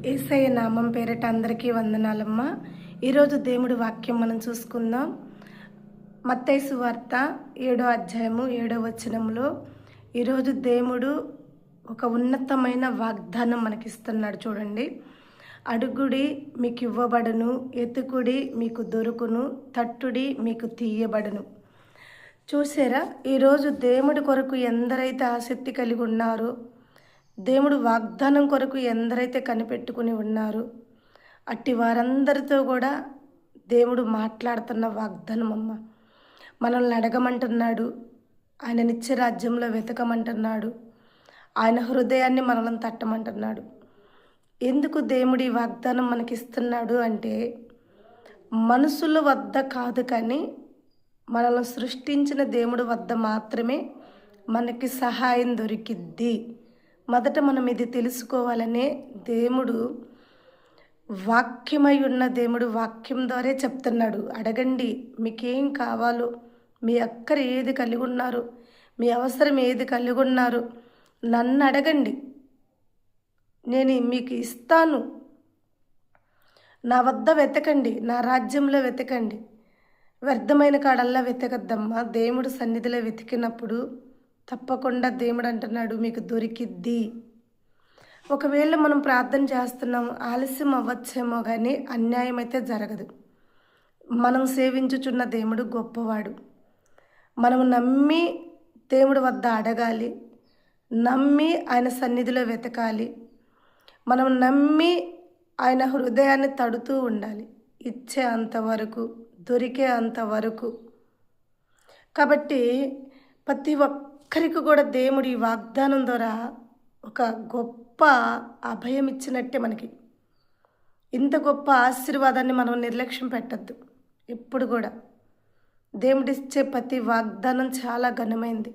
యేసయ్య నామం పేరిట అందరికీ వందనాలమ్మ. ఈరోజు దేవుడి వాక్యం మనం చూసుకుందాం. మత్తయి సువార్త 7వ అధ్యాయము 7వ వచనంలో ఈరోజు దేవుడు ఒక ఉన్నతమైన వాగ్దానం మనకిస్తున్నాడు. చూడండి, అడుగుడి మీకు ఇవ్వబడును, ఎతుకుడి మీకు దొరుకును, తట్టుడి మీకు తీయబడును. చూసారా, ఈరోజు దేవుడి కొరకు ఎందరైతే ఆసక్తి కలిగి ఉన్నారో, దేవుడు వాగ్దానం కొరకు ఎందరైతే కనిపెట్టుకుని ఉన్నారో అట్టి వారందరితో కూడా దేవుడు మాట్లాడుతున్న వాగ్దానం అమ్మ. మనల్ని అడగమంటున్నాడు, ఆయన నిత్య రాజ్యంలో వెతకమంటున్నాడు, ఆయన హృదయాన్ని మనల్ని తట్టమంటున్నాడు. ఎందుకు దేవుడు ఈ వాగ్దానం మనకిస్తున్నాడు అంటే, మనుషుల వద్ద కాదు కానీ మనల్ని సృష్టించిన దేవుడి వద్ద మాత్రమే మనకి సహాయం దొరికిద్ది. మొదట మనం ఇది తెలుసుకోవాలనే దేవుడు వాక్యమై ఉన్న దేవుడు వాక్యం ద్వారా చెప్తున్నాడు. అడగండి, మీకేం కావాలో, మీ అక్కర ఏది కలిగి ఉన్నారు, మీ అవసరం ఏది కలిగి ఉన్నారు, నన్ను అడగండి, నేను మీకు ఇస్తాను. నా వద్ద వెతకండి, నా రాజ్యంలో వెతకండి. వ్యర్థమైన కాడల్లా వెతకద్దమ్మా. దేవుడు సన్నిధిలో వెతికినప్పుడు తప్పకుండా దేవుడు అంటున్నాడు మీకు దొరికిద్ది. ఒకవేళ మనం ప్రార్థన చేస్తున్నాం, ఆలస్యం అవ్వచ్చేమో కానీ అన్యాయం అయితే జరగదు. మనం సేవించుచున్న దేవుడు గొప్పవాడు. మనం నమ్మి దేవుడి వద్ద అడగాలి, నమ్మి ఆయన సన్నిధిలో వెతకాలి, మనం నమ్మి ఆయన హృదయాన్ని తడుతూ ఉండాలి, ఇచ్చే అంతవరకు, దొరికే అంతవరకు. కాబట్టి ప్రతి ఒక్కరికి కూడా దేవుడి వాగ్దానం ద్వారా ఒక గొప్ప అభయం ఇచ్చినట్టే. మనకి ఇంత గొప్ప ఆశీర్వాదాన్ని మనం నిర్లక్ష్యం పెట్టద్దు. ఎప్పుడు కూడా దేవుడిచ్చే ప్రతి వాగ్దానం చాలా ఘనమైంది.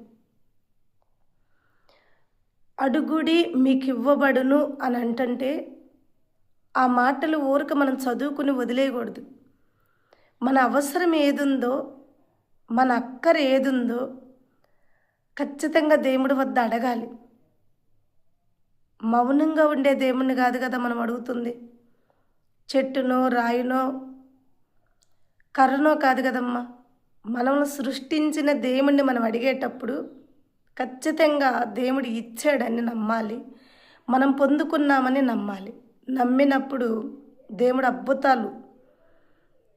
అడుగుడి మీకు ఇవ్వబడును అని అంటుంటే ఆ మాటలు ఊరిక మనం చదువుకుని వదిలేయకూడదు. మన అవసరం ఏదుందో, మన అక్కర ఏదుందో ఖచ్చితంగా దేవుడి వద్ద అడగాలి. మౌనంగా ఉండే దేవుణ్ణి కాదు కదా మనం అడుగుతుంది. చెట్టునో, రాయునో, కర్రనో కాదు కదమ్మా. మనల్ని సృష్టించిన దేవుణ్ణి మనం అడిగేటప్పుడు ఖచ్చితంగా దేవుడు ఇచ్చాడని నమ్మాలి, మనం పొందుకున్నామని నమ్మాలి. నమ్మినప్పుడు దేవుడు అద్భుతాలు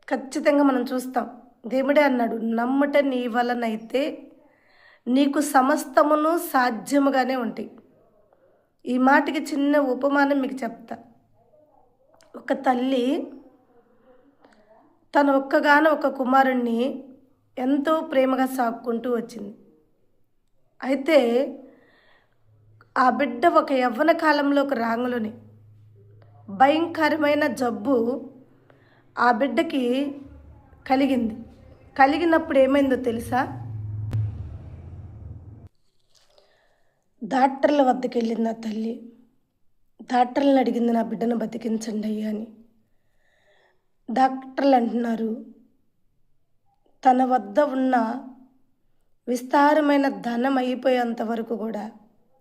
ఖచ్చితంగా మనం చూస్తాం. దేవుడే అన్నాడు, నమ్ముట నీ వలనైతే నీకు సమస్తమును సాధ్యముగానే ఉంటాయి. ఈ మాటకి చిన్న ఉపమానం మీకు చెప్తా. ఒక తల్లి తన ఒక్కగానో ఒక కుమారుణ్ణి ఎంతో ప్రేమగా సాక్కుంటూ వచ్చింది. అయితే ఆ బిడ్డ ఒక యవ్వన కాలంలోకి రాంగులోని భయంకరమైన జబ్బు ఆ బిడ్డకి కలిగింది. కలిగినప్పుడు ఏమైందో తెలుసా? డాక్టర్ల వద్దకు వెళ్ళింది ఆ తల్లి. డాక్టర్లను అడిగింది, నా బిడ్డను బతికించండి అయ్యా అని. డాక్టర్లు అంటున్నారు, తన వద్ద ఉన్న విస్తారమైన ధనం అయిపోయేంత వరకు కూడా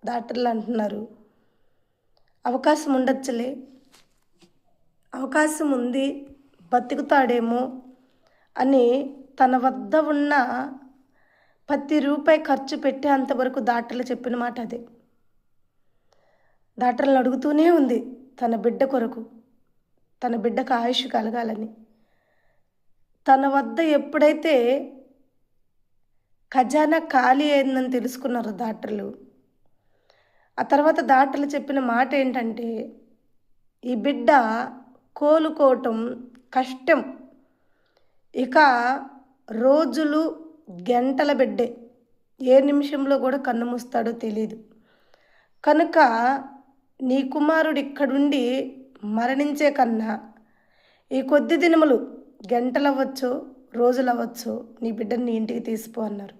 డాక్టర్లు అంటున్నారు, అవకాశం ఉండొచ్చులే, అవకాశం ఉంది, బతుకుతాడేమో అని తన వద్ద ఉన్న ప్రతి రూపాయి ఖర్చు పెట్టే అంతవరకు డాక్టర్లు చెప్పిన మాట అదే. డాక్టర్లను అడుగుతూనే ఉంది తన బిడ్డ కొరకు, తన బిడ్డకు ఆయుష్ కలగాలని. తన వద్ద ఎప్పుడైతే ఖజానా ఖాళీ అయిందని తెలుసుకున్నారు డాక్టర్లు, ఆ తర్వాత డాక్టర్లు చెప్పిన మాట ఏంటంటే, ఈ బిడ్డ కోలుకోవటం కష్టం, ఇక రోజులు గంటల బిడ్డే, ఏ నిమిషంలో కూడా కన్ను మూస్తాడో తెలియదు, కనుక నీ కుమారుడు ఇక్కడుండి మరణించే కన్నా ఈ కొద్ది దినములు, గంటలు అవ్వచ్చు, రోజులు అవ్వచ్చు, నీ బిడ్డని నీ ఇంటికి తీసిపో అన్నారు.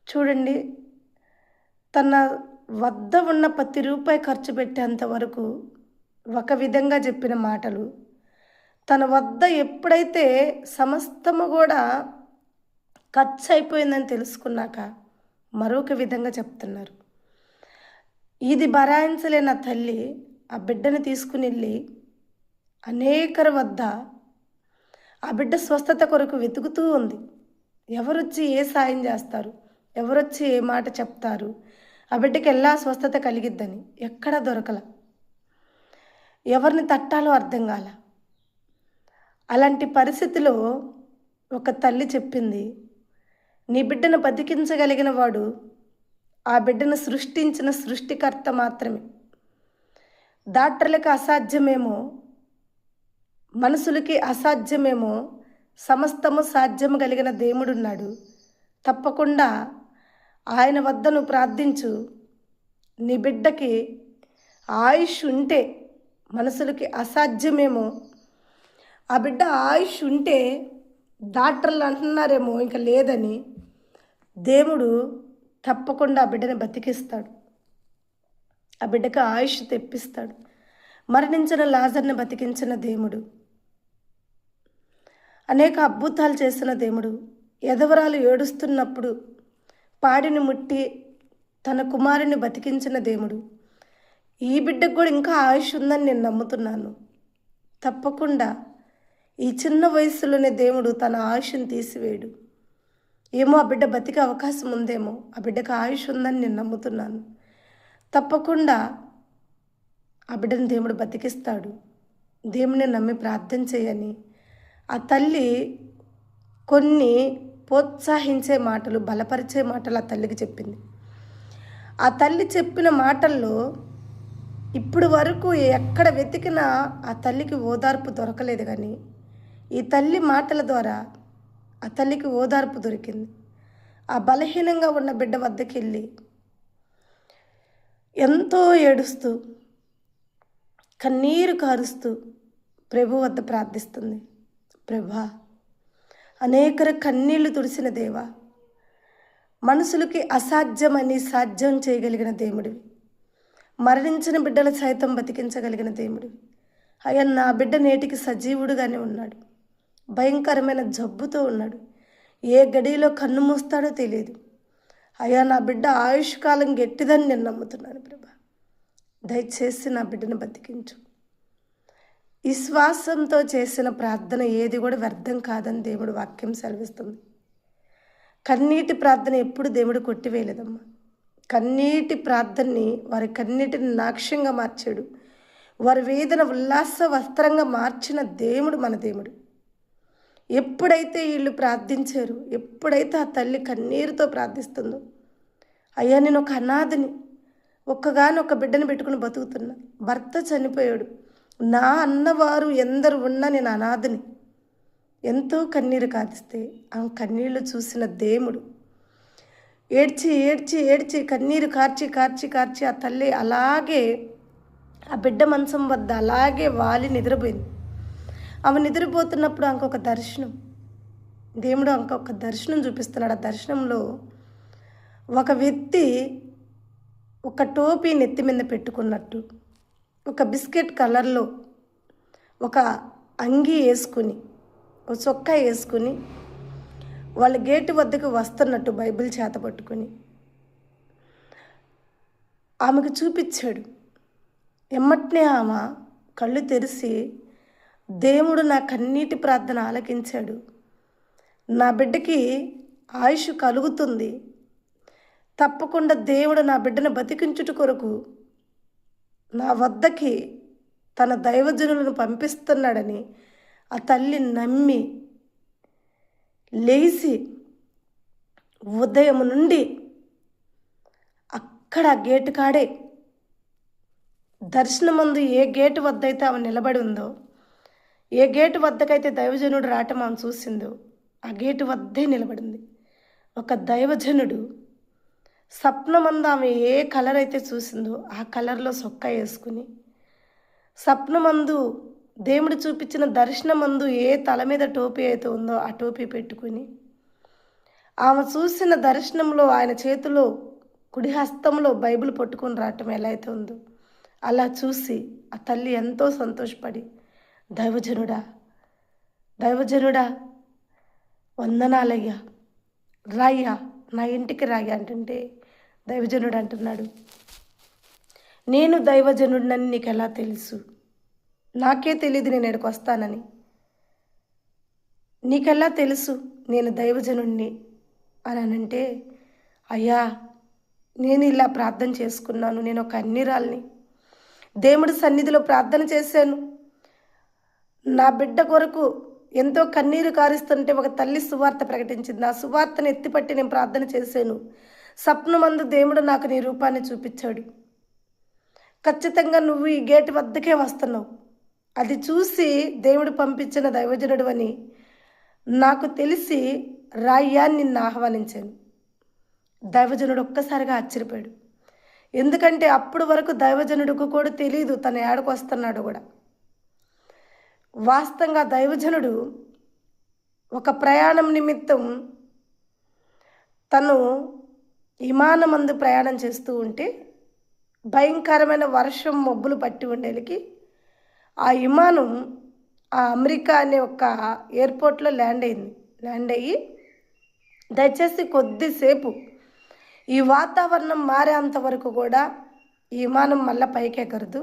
చూడండి, తన వద్ద ఉన్న ప్రతి రూపాయి ఖర్చు పెట్టేంత వరకు ఒక విధంగా చెప్పిన మాటలు, తన వద్ద ఎప్పుడైతే సమస్తము కూడా ఖర్చు అయిపోయిందని తెలుసుకున్నాక మరొక విధంగా చెప్తున్నారు. ఇది భరాయించలేని తల్లి ఆ బిడ్డని తీసుకుని వెళ్ళి అనేకరి వద్ద ఆ బిడ్డ స్వస్థత కొరకు వెతుకుతూ ఉంది. ఎవరొచ్చి ఏ సాయం చేస్తారు, ఎవరొచ్చి ఏ మాట చెప్తారు, ఆ బిడ్డకి ఎలా స్వస్థత కలిగిద్దని ఎక్కడా దొరకల. ఎవరిని తట్టాలో అర్థం కాల. అలాంటి పరిస్థితిలో ఒక తల్లి చెప్పింది, నీ బిడ్డను బతికించగలిగిన వాడు ఆ బిడ్డను సృష్టించిన సృష్టికర్త మాత్రమే. డాక్టర్లకు అసాధ్యమేమో, మనుషులకి అసాధ్యమేమో, సమస్తము సాధ్యము కలిగిన దేవుడున్నాడు. తప్పకుండా ఆయన వద్ద నువ్వు ప్రార్థించు. నీ బిడ్డకి ఆయుష్ ఉంటే, మనుషులకి అసాధ్యమేమో, ఆ బిడ్డ ఆయుష్ ఉంటే డాక్టర్లు అంటున్నారేమో ఇంకా లేదని, దేవుడు తప్పకుండా ఆ బిడ్డని బతికిస్తాడు. ఆ బిడ్డకి ఆయుష్ తెప్పిస్తాడు. మరణించిన లాజర్ని బతికించిన దేవుడు, అనేక అద్భుతాలు చేసిన దేవుడు, ఎదవరాలు ఏడుస్తున్నప్పుడు పాడిని ముట్టి తన కుమారుని బతికించిన దేవుడు, ఈ బిడ్డకు కూడా ఇంకా ఆయుష్ ఉందని నేను నమ్ముతున్నాను. తప్పకుండా ఈ చిన్న వయసులోనే దేవుడు తన ఆయుష్ని తీసివేయడు. ఏమో ఆ బిడ్డ బతికే అవకాశం ఉందేమో, ఆ బిడ్డకు ఆయుష్ ఉందని నేను నమ్ముతున్నాను. తప్పకుండా ఆ బిడ్డను దేవుడు బతికిస్తాడు. దేవుడిని నమ్మి ప్రార్థన చేయని ఆ తల్లి కొన్ని ప్రోత్సహించే మాటలు, బలపరిచే మాటలు ఆ తల్లికి చెప్పింది. ఆ తల్లి చెప్పిన మాటల్లో ఇప్పుడు వరకు ఎక్కడ వెతికినా ఆ తల్లికి ఓదార్పు దొరకలేదు. కానీ ఈ తల్లి మాటల ద్వారా ఆ తల్లికి ఓదార్పు దొరికింది. ఆ బలహీనంగా ఉన్న బిడ్డ వద్దకు వెళ్ళి ఎంతో ఏడుస్తూ కన్నీరు కారుస్తూ ప్రభు వద్ద ప్రార్థిస్తుంది. ప్రభా, అనేకర కన్నీళ్లు తుడిసిన దేవా, మనుషులకి అసాధ్యమని సాధ్యం చేయగలిగిన దేవుడివి, మరణించిన బిడ్డలు సైతం బతికించగలిగిన దేవుడివి. అయ్యా, నా బిడ్డ నేటికి సజీవుడుగానే ఉన్నాడు. భయంకరమైన జబ్బుతో ఉన్నాడు. ఏ గడిలో కన్ను మూస్తాడో తెలియదు. అయ్యా, నా బిడ్డ ఆయుష్కాలం గట్టిదని నేను నమ్ముతున్నాను ప్రభా. దయచేసి నా బిడ్డను బతికించు. విశ్వాసంతో చేసిన ప్రార్థన ఏది కూడా వ్యర్థం కాదని దేవుడు వాక్యం సెలవిస్తుంది. కన్నీటి ప్రార్థన ఎప్పుడు దేవుడు కొట్టివేయలేదమ్మా. కన్నీటి ప్రార్థనని, వారి కన్నీటిని నాక్ష్యంగా మార్చాడు. వారి వేదన ఉల్లాస వస్త్రంగా మార్చిన దేవుడు మన దేవుడు. ఎప్పుడైతే వీళ్ళు ప్రార్థించారు, ఎప్పుడైతే ఆ తల్లి కన్నీరుతో ప్రార్థిస్తుందో, అయ్యా నేను ఒక అనాథని, ఒక్కగానొక్క బిడ్డను పెట్టుకుని బతుకుతున్నా, భర్త చనిపోయాడు, నా అన్నవారు ఎందరు ఉన్నా నేను అనాథని, ఎంతో కన్నీరు కాదిస్తే ఆ కన్నీళ్ళు చూసిన దేవుడు ఏడ్చి ఏడ్చి ఏడ్చి కన్నీరు కార్చి కార్చి కార్చి ఆ తల్లి అలాగే ఆ బిడ్డ మంచం వద్ద అలాగే వాలి నిద్రపోయింది. ఆమె నిద్రపోతున్నప్పుడు ఇంకొక దర్శనం, దేవుడు ఇంకొక దర్శనం చూపిస్తున్నాడు. ఆ దర్శనంలో ఒక వ్యక్తి ఒక టోపీ నెత్తి మీద పెట్టుకున్నట్టు, ఒక బిస్కెట్ కలర్లో ఒక అంగీ వేసుకుని, ఒక చొక్కా వేసుకుని వాళ్ళ గేటు వద్దకు వస్తున్నట్టు బైబిల్ చేత పట్టుకుని ఆమెకు చూపించాడు. ఎమ్మటనే ఆమె కళ్ళు తెరిచి, దేవుడు నా కన్నీటి ప్రార్థన ఆలకించాడు, నా బిడ్డకి ఆయుష్ కలుగుతుంది, తప్పకుండా దేవుడు నా బిడ్డను బతికించుట కొరకు నా వద్దకి తన దైవజనులను పంపిస్తున్నాడని ఆ తల్లి నమ్మి లేచి ఉదయం నుండి అక్కడ గేటు కాడే దర్శనమందు ఏ గేటు వద్ద అయితే ఆమె నిలబడి ఉందో, ఏ గేటు వద్దకైతే దైవజనుడు రావటం ఆమె చూసిందో ఆ గేటు వద్దే నిలబడింది. ఒక దైవజనుడు స్వప్నమందు ఆమె ఏ కలర్ అయితే చూసిందో ఆ కలర్లో సొక్కా వేసుకుని, స్వప్నమందు దేవుడు చూపించిన దర్శనమందు ఏ తల మీద టోపీ అయితే ఉందో ఆ టోపీ పెట్టుకుని, ఆమె చూసిన దర్శనంలో ఆయన చేతిలో కుడి హస్తంలో బైబిల్ పట్టుకొని రావటం ఎలా అయితే ఉందో అలా చూసి ఆ తల్లి ఎంతో సంతోషపడి, దైవజనుడా దైవజనుడా వందనాలయ్యా, రాయ్యా నా ఇంటికి రాయ్యా అంటుంటే దైవజనుడు అంటున్నాడు, నేను దైవజనుడినని నీకు ఎలా తెలుసు? నాకే తెలియదు నేను ఇక్కడికి వస్తానని. నీకెలా తెలుసు నేను దైవజనుడిని అని అంటే, అయ్యా నేను ఇలా ప్రార్థన చేసుకున్నాను, నేను ఒక అన్నిరాల్ని, దేవుడి సన్నిధిలో ప్రార్థన చేశాను, నా బిడ్డ కొరకు ఎంతో కన్నీరు కారుస్తుంటే ఒక తల్లి సువార్త ప్రకటించింది, ఆ సువార్తను ఎత్తిపట్టి నేను ప్రార్థన చేశాను, స్వప్నమందు దేవుడు నాకు నీ రూపాన్ని చూపించాడు, ఖచ్చితంగా నువ్వు ఈ గేటు వద్దకే వస్తున్నావు, అది చూసి దేవుడు పంపించిన దైవజనుడు అని నాకు తెలిసి రాయ్యా నిన్ను ఆహ్వానించాను. దైవజనుడు ఒక్కసారిగా ఆశ్చర్యపోయాడు. ఎందుకంటే అప్పుడు వరకు దైవజనుడికి కూడా తెలియదు తను ఏడకు వస్తున్నాడు కూడా. వాస్తవంగా దైవజనుడు ఒక ప్రయాణం నిమిత్తం తను విమానమందు ప్రయాణం చేస్తూ ఉంటే భయంకరమైన వర్షం మబ్బులు పట్టి ఉండేకి ఆ విమానం ఆ అమెరికా అనే ఒక ఎయిర్పోర్ట్లో ల్యాండ్ అయ్యి దయచేసి కొద్దిసేపు ఈ వాతావరణం మారేంత వరకు కూడా ఈ విమానం మళ్ళీ పైకి ఎగరదు,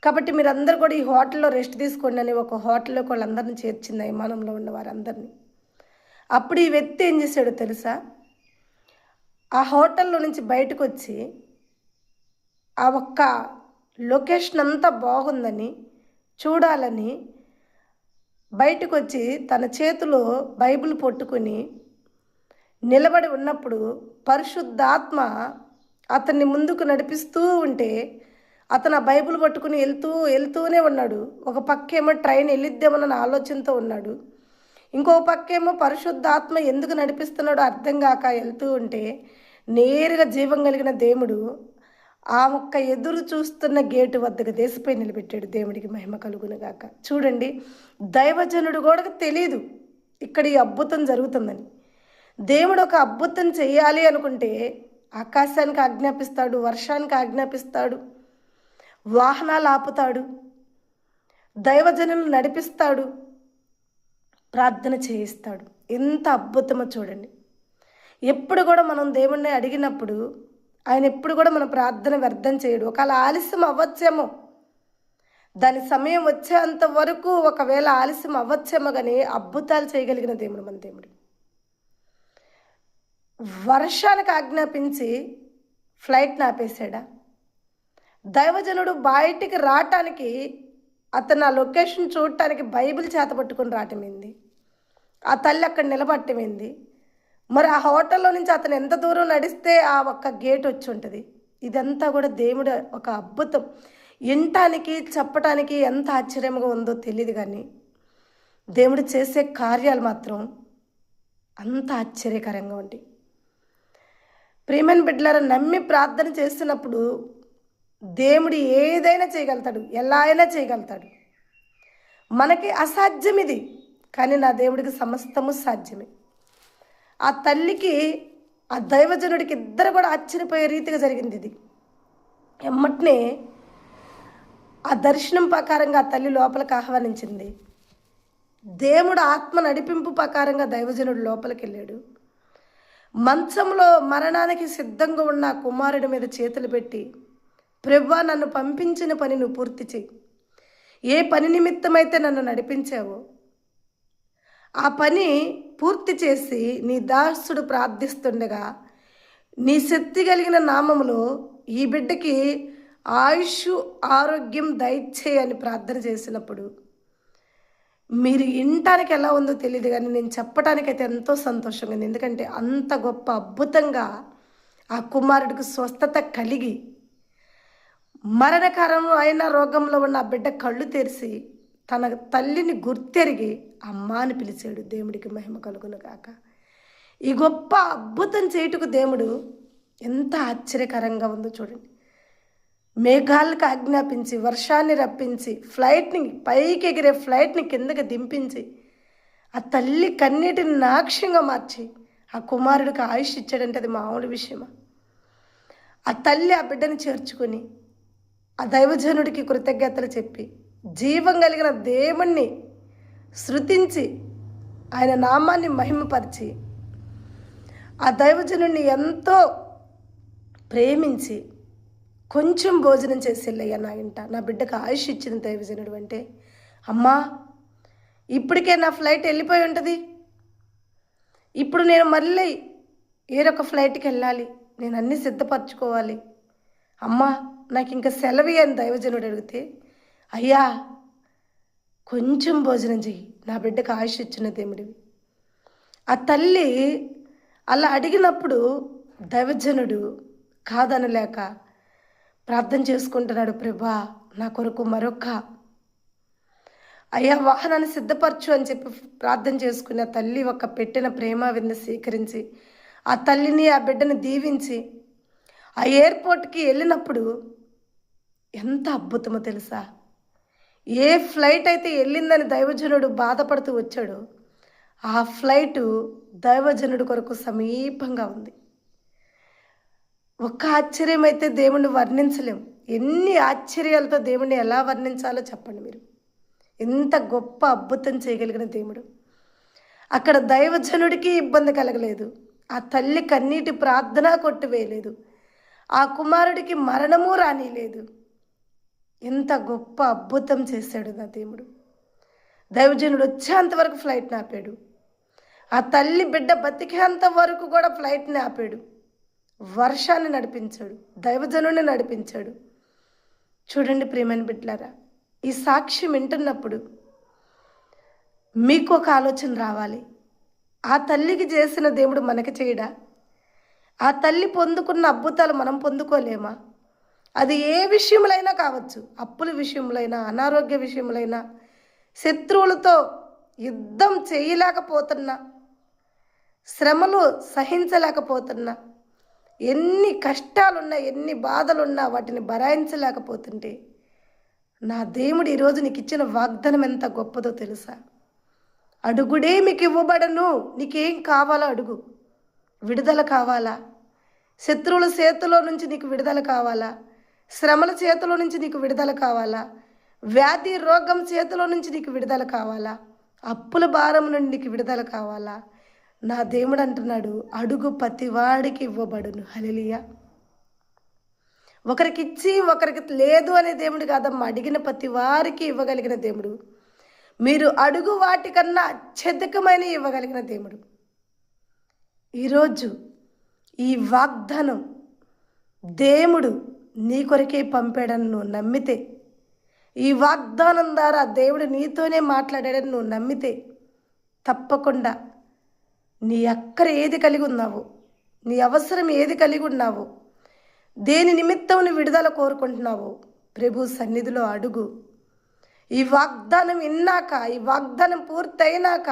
కాబట్టి మీరందరూ కూడా ఈ హోటల్లో రెస్ట్ తీసుకోండి అని ఒక హోటల్లోకి వాళ్ళందరినీ చేర్చింది ఆ విమానంలో ఉన్న వారందరినీ. అప్పుడు ఈ వ్యక్తి ఏం చేశాడో తెలుసా? ఆ హోటల్లో నుంచి బయటకు వచ్చి ఆ ఒక్క లొకేషన్ అంతా బాగుందని చూడాలని బయటకు వచ్చి తన చేతిలో బైబిల్ పట్టుకుని నిలబడి ఉన్నప్పుడు పరిశుద్ధాత్మ అతన్ని ముందుకు నడిపిస్తూ ఉంటే అతను ఆ బైబిల్ పట్టుకుని వెళ్తూనే ఉన్నాడు. ఒక పక్కేమో ట్రైన్ వెళ్ళిద్దామన్న ఆలోచనతో ఉన్నాడు, ఇంకో పక్కేమో పరిశుద్ధాత్మ ఎందుకు నడిపిస్తున్నాడో అర్థం కాక వెళ్తూ ఉంటే నేరుగా జీవం కలిగిన దేవుడు ఆ ఒక్క ఎదురు చూస్తున్న గేటు వద్దకు దేశపై నిలబెట్టాడు. దేవుడికి మహిమ కలుగునుగాక. చూడండి, దైవజనుడు కూడా తెలియదు ఇక్కడ ఈ అద్భుతం జరుగుతుందని. దేవుడు ఒక అద్భుతం చేయాలి అనుకుంటే ఆకాశానికి ఆజ్ఞాపిస్తాడు, వర్షానికి ఆజ్ఞాపిస్తాడు, వాహనాలు ఆపుతాడు, దైవజనులు నడిపిస్తాడు, ప్రార్థన చేయిస్తాడు. ఎంత అద్భుతమో చూడండి. ఎప్పుడు కూడా మనం దేవుణ్ణి అడిగినప్పుడు ఆయన ఎప్పుడు కూడా మన ప్రార్థన వ్యర్థం చేయడు. ఒకవేళ ఆలస్యం అవ్వచ్చేమో, దాని సమయం వచ్చేంత వరకు ఒకవేళ ఆలస్యం అవ్వచ్చేమో, కానీ అద్భుతాలు చేయగలిగిన దేవుడు మన దేవుడు. వర్షానికి ఆజ్ఞాపించి ఫ్లైట్ని ఆపేశాడా? దైవజనుడు బయటికి రావటానికి అతను ఆ లొకేషన్ చూడటానికి బైబిల్ చేతపట్టుకుని రావటమైంది, ఆ తల్లి అక్కడ నిలబట్టమైంది. మరి ఆ హోటల్లో నుంచి అతను ఎంత దూరం నడిస్తే ఆ ఒక్క గేట్ వచ్చి ఉంటుంది. ఇదంతా కూడా దేవుడు ఒక అద్భుతం. వినటానికి చెప్పటానికి ఎంత ఆశ్చర్యంగా ఉందో తెలియదు, కానీ దేవుడు చేసే కార్యాలు మాత్రం అంత ఆశ్చర్యకరంగా ఉంటాయి. ప్రియమైన బిడ్డలారా, నమ్మి ప్రార్థన చేస్తున్నప్పుడు దేవుడు ఏదైనా చేయగలుగుతాడు, ఎలా అయినా చేయగలుగుతాడు. మనకి అసాధ్యం ఇది, కానీ నా దేవుడికి సమస్తము సాధ్యమే. ఆ తల్లికి ఆ దైవజనుడికి ఇద్దరు కూడా ఆశ్చర్యపోయే రీతిగా జరిగింది ఇది. ఎమ్మటనే ఆ దర్శనం ప్రకారంగా ఆ తల్లి లోపలికి ఆహ్వానించింది. దేవుడు ఆత్మ నడిపింపు ప్రకారంగా దైవజనుడు లోపలికి వెళ్ళాడు. మంచంలో మరణానికి సిద్ధంగా ఉన్న కుమారుడి మీద చేతులు పెట్టి, ప్రభువా నన్ను పంపించిన పని నువ్వు పూర్తి చేయి, ఏ పని నిమిత్తమైతే నన్ను నడిపించావో ఆ పని పూర్తి చేసి నీ దాసుడు ప్రార్థిస్తుండగా నీ శక్తి కలిగిన నామములో ఈ బిడ్డకి ఆయుష్ ఆరోగ్యం దయచేయని ప్రార్థన చేసినప్పుడు మీరు వినటానికి ఎలా ఉందో తెలియదు, కానీ నేను చెప్పడానికైతే ఎంతో సంతోషంగా ఉంది. ఎందుకంటే అంత గొప్ప అద్భుతంగా ఆ కుమారుడికి స్వస్థత కలిగి మరణకరం అయిన రోగంలో ఉన్న ఆ బిడ్డ కళ్ళు తెరిచి తన తల్లిని గుర్తెరిగి అమ్మ అని పిలిచాడు. దేవుడికి మహిమ కలుగును గాక. ఈ గొప్ప అద్భుతం చేయుటకు దేవుడు ఎంత ఆశ్చర్యకరంగా ఉందో చూడండి. మేఘాలకు ఆజ్ఞాపించి వర్షాన్ని రప్పించి ఫ్లైట్ని పైకి ఎగిరే ఫ్లైట్ని కిందకి దింపించి ఆ తల్లి కన్నీటిని నాక్ష్యంగా మార్చి ఆ కుమారుడికి ఆయుష్ ఇచ్చాడంటే అది మామూలు విషయమా? ఆ తల్లి ఆ బిడ్డని చేర్చుకొని ఆ దైవజనుడికి కృతజ్ఞతలు చెప్పి జీవం కలిగిన దేవుణ్ణి శృతించి ఆయన నామాన్ని మహిమపరిచి ఆ దైవజనుడిని ఎంతో ప్రేమించి కొంచెం భోజనం చేసి వెళ్ళయ్యా నా ఇంట, నా బిడ్డకు ఆయుష్ ఇచ్చిన దైవజనుడు అంటే, అమ్మా ఇప్పటికే నా ఫ్లైట్ వెళ్ళిపోయి ఉంటుంది, ఇప్పుడు నేను మళ్ళీ ఏరొక ఫ్లైట్కి వెళ్ళాలి, నేను అన్నీ సిద్ధపరచుకోవాలి, అమ్మా నాకు ఇంకా సెలవు అని దైవజనుడు అడిగితే, అయ్యా కొంచెం భోజనం చెయ్యి, నా బిడ్డకు ఆయుష్ ఇచ్చిన దేవుడివి. ఆ తల్లి అలా అడిగినప్పుడు దైవజనుడు కాదనలేక ప్రార్థన చేసుకుంటున్నాడు, ప్రభా నా కొరకు మరొక అయ్యా వాహనాన్ని సిద్ధపరచు అని చెప్పి ప్రార్థన చేసుకుని ఆ తల్లి ఒక పెట్టిన ప్రేమ విందు స్వీకరించి ఆ తల్లిని ఆ బిడ్డను దీవించి ఆ ఎయిర్పోర్ట్కి వెళ్ళినప్పుడు ఎంత అద్భుతమో తెలుసా. ఏ ఫ్లైట్ అయితే వెళ్ళిందని దైవజనుడు బాధపడుతూ వచ్చాడో ఆ ఫ్లైటు దైవజనుడు కొరకు సమీపంగా ఉంది. ఒక్క ఆశ్చర్యం అయితే దేవుణ్ణి వర్ణించలేం. ఎన్ని ఆశ్చర్యాలతో దేవుణ్ణి ఎలా వర్ణించాలో చెప్పండి మీరు. ఎంత గొప్ప అద్భుతం చేయగలిగిన దేవుడు. అక్కడ దైవజనుడికి ఇబ్బంది కలగలేదు, ఆ తల్లి కన్నీటి ప్రార్థన కొట్టివేయలేదు, ఆ కుమారుడికి మరణము రానిలేదు. ఎంత గొప్ప అద్భుతం చేశాడు నా దేవుడు. దైవజనుడు వచ్చేంత వరకు ఫ్లైట్ని ఆపాడు, ఆ తల్లి బిడ్డ బతికేంత వరకు కూడా ఫ్లైట్ని ఆపాడు, వర్షాన్ని నడిపించాడు, దైవజనుడిని నడిపించాడు. చూడండి ప్రియమైన బిడ్డలారా, ఈ సాక్ష్యం వింటున్నప్పుడు మీకు ఒక ఆలోచన రావాలి. ఆ తల్లికి చేసిన దేవుడు మనకి చేయడా? ఆ తల్లి పొందుకున్న అద్భుతాలు మనం పొందుకోలేమా? అది ఏ విషయంలోనైనా కావచ్చు, అప్పుల విషయంలోనైనా, అనారోగ్య విషయంలోనైనా, శత్రువులతో యుద్ధం చేయలేకపోతున్నా, శ్రమలు సహించలేకపోతున్నా, ఎన్ని కష్టాలున్నా, ఎన్ని బాధలున్నా వాటిని భరాయించలేకపోతుంటే నా దేవుడు ఈరోజు నీకు ఇచ్చిన వాగ్దానం ఎంత గొప్పదో తెలుసా. అడుగుడే మీకు ఇవ్వబడను. నీకేం కావాలో అడుగు. విడుదల కావాలా? శత్రువుల చేతిలో నుంచి నీకు విడుదల కావాలా? శ్రమల చేతిలో నుంచి నీకు విడుదల కావాలా? వ్యాధి రోగం చేతిలో నుంచి నీకు విడుదల కావాలా? అప్పుల భారం నుండి నీకు విడుదల కావాలా? నా దేవుడు అంటున్నాడు, అడుగు ప్రతివాడికి ఇవ్వబడును. హల్లెలూయా. ఒకరికి ఇచ్చి ఒకరికి లేదు అనే దేవుడు కాదమ్మా, అడిగిన ప్రతి వారికి ఇవ్వగలిగిన దేవుడు. మీరు అడుగు వాటికన్నా అత్యధికమైన ఇవ్వగలిగిన దేవుడు. ఈరోజు ఈ వాగ్దానం దేవుడు నీ కొరకే పంపాడని నువ్వు నమ్మితే, ఈ వాగ్దానం ద్వారా దేవుడు నీతోనే మాట్లాడాడని నువ్వు నమ్మితే, తప్పకుండా నీ అక్కర ఏది కలిగి ఉన్నావో, నీ అవసరం ఏది కలిగి ఉన్నావో, దేని నిమిత్తం నువ్వు విడుదల కోరుకుంటున్నావో ప్రభు సన్నిధిలో అడుగు. ఈ వాగ్దానం విన్నాక, ఈ వాగ్దానం పూర్తయినాక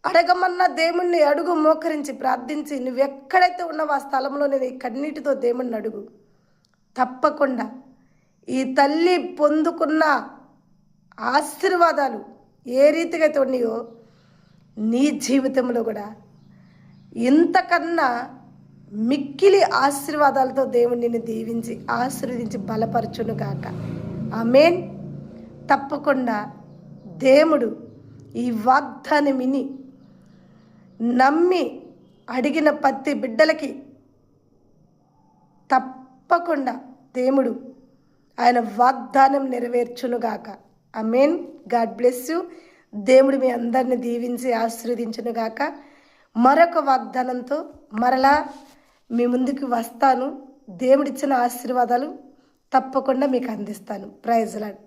అడగమన్న దేవుణ్ణి అడుగు, మోకరించి ప్రార్థించి నువ్వెక్కడైతే ఉన్నావో ఆ స్థలంలో నేను ఈ కన్నీటితో దేవుణ్ణి అడుగు. తప్పకుండా ఈ తల్లి పొందుకున్న ఆశీర్వాదాలు ఏ రీతిగా అయితే ఉన్నాయో నీ జీవితంలో కూడా ఇంతకన్నా మిక్కిలి ఆశీర్వాదాలతో దేవుడు నిన్ను దీవించి ఆశీర్వదించి బలపరచునుగాక. ఆమేన్. తప్పకుండా దేవుడు ఈ వాగ్దానం విని నమ్మి అడిగిన ప్రతి బిడ్డలకి తప్పకుండా దేవుడు ఆయన వాగ్దానం నెరవేర్చునుగాక. ఆమేన్. God bless you. దేవుడు మీ అందరిని దీవించి ఆశీర్వదించునుగాక. మరొక వాగ్దానంతో మరలా మీ ముందుకు వస్తాను. దేవుడిచ్చిన ఆశీర్వాదాలు తప్పకుండా మీకు అందిస్తాను. Praise lord.